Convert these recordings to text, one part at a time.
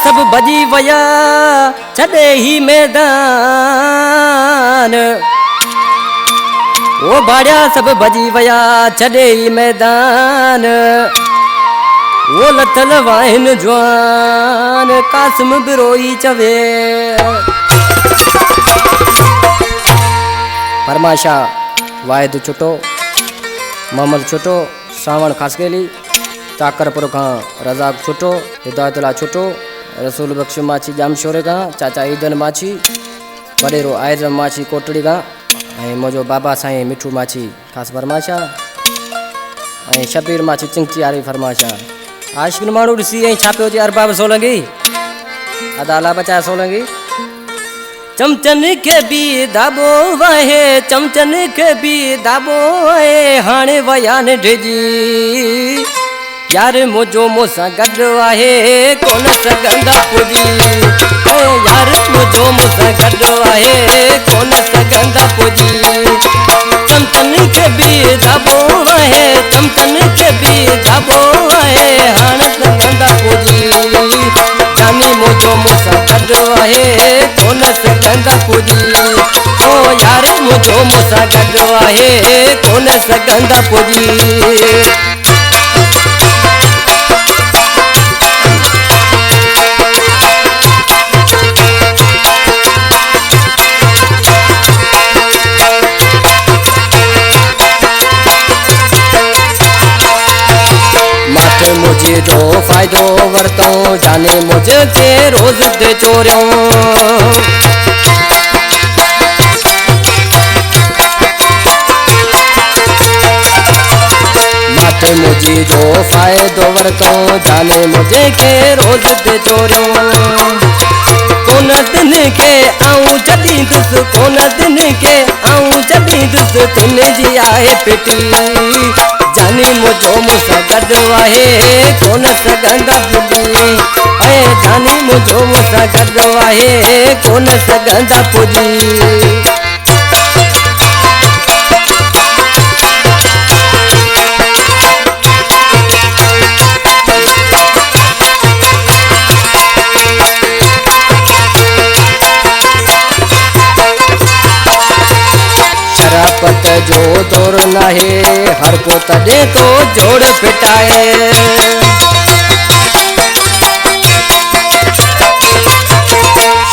सब भजी वया छॾे ही मैदान। ओ भाड़िया सब भजी वया छॾे ही मैदान। वो लथल वाहिन जवान कासिम बिरोई चवे। फरमाशा वाहिद छुटो मोहम्मद छुटो सावण खास गेली चाकरपुर का रजाक छुटो हिदायतुल्ला छुटो रसूल बख्श माछी जामशोरे का चाचा ईदन माछी वडेरो आयजम माछी कोटड़ी का मुझो बाबा साईं मिठू माछी खास फरमाशा शबीर माछी चिंची आरी फरमाशा आशिक माण्हू ॾिसी छापियो जी अरबाब सोलंगी अदाला बचा सोलंगी। चमचन के भी दाबो वाहे चमचन के भी दाबो वाहे हाणे वयान ढिजी यार मुझो मूंसां गॾु आहे कोन सघंदा पुॼी। यार मुझो मूंसां गॾु आहे कोन सघंदा पुॼी। चमचन के भी दाबो वाहे चमचन के भी दाबो वाहे हाणे सघंदा पुॼी। जानी मुझो मूंसां गॾु आहे कोन सघंदा पुॼी। ओ यार मुझो मूंसां गॾु आहे कोन सघंदा पुॼी। मुझे जो फायदो वरतो जाने मुझे के रोज दे चोरियो। माथे मुझे जो फायदो वरतो जाने मुझे के रोज दे चोरियो। कोन दिन के आऊं जॾी दुस कोन दिन के आऊं जॾी दुस तुन जी आहे पिटी। जानी मुझो मूंसां गॾु आहे कोन सघंदा पुॼी। जानी मुझो मूंसां गॾु आहे कोन सघंदा पुॼी। शराफत जो दौर नाहे हर को तॾे तो जोड़ पिटाए।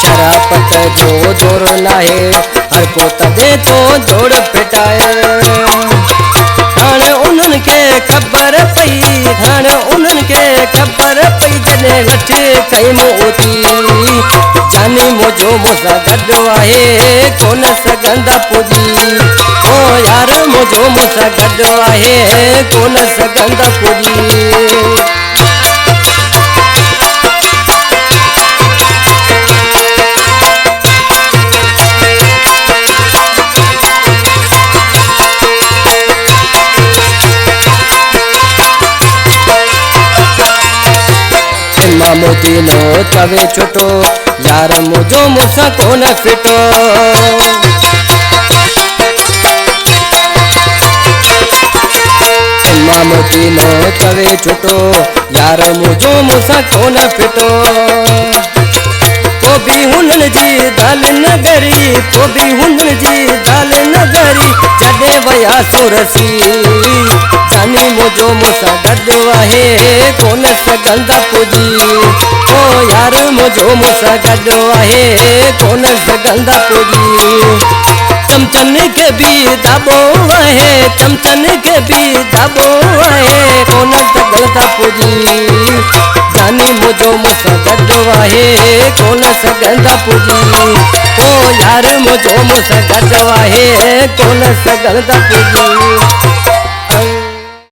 शराफत जो दौर नाहे हर को तॾे तो जोड़ पिटाए। हाणे उन्हनि खे ख़बर पई हाणे उन्हनि खे ख़बर पई जॾहिं लठ कई मोती। जानी मुझो मूंसां गॾु आहे कोन सघंदा पुॼी। ओ यार मुझो मूंसां गॾु आहे कोन सघंदा पुॼी। मोती नो तवे छुटो यार मुझो मूंसां कोन फिटो। मोती नो तवे छुटो यार मुझो मूंसां कोन फिटो। को भी हुननि जी दाल नगरी को भी हुननि जी दाल नगरी जॾहिं वया सुरसी। जानी मुझो मूंसां गॾु आहे कोन सघंदा पुॼी। ओ यार मुझो मूंसां गॾु आहे कोन सघंदा पुॼी। चमचन के भी दाबो आहे चमचन के भी दाबो आहे कोन सघंदा पुॼी। जानी मुझो मूंसां गॾु आहे कोन सघंदा पुॼी। ओ यार मुझो मूंसां गॾु आहे कोन सघंदा पुॼी।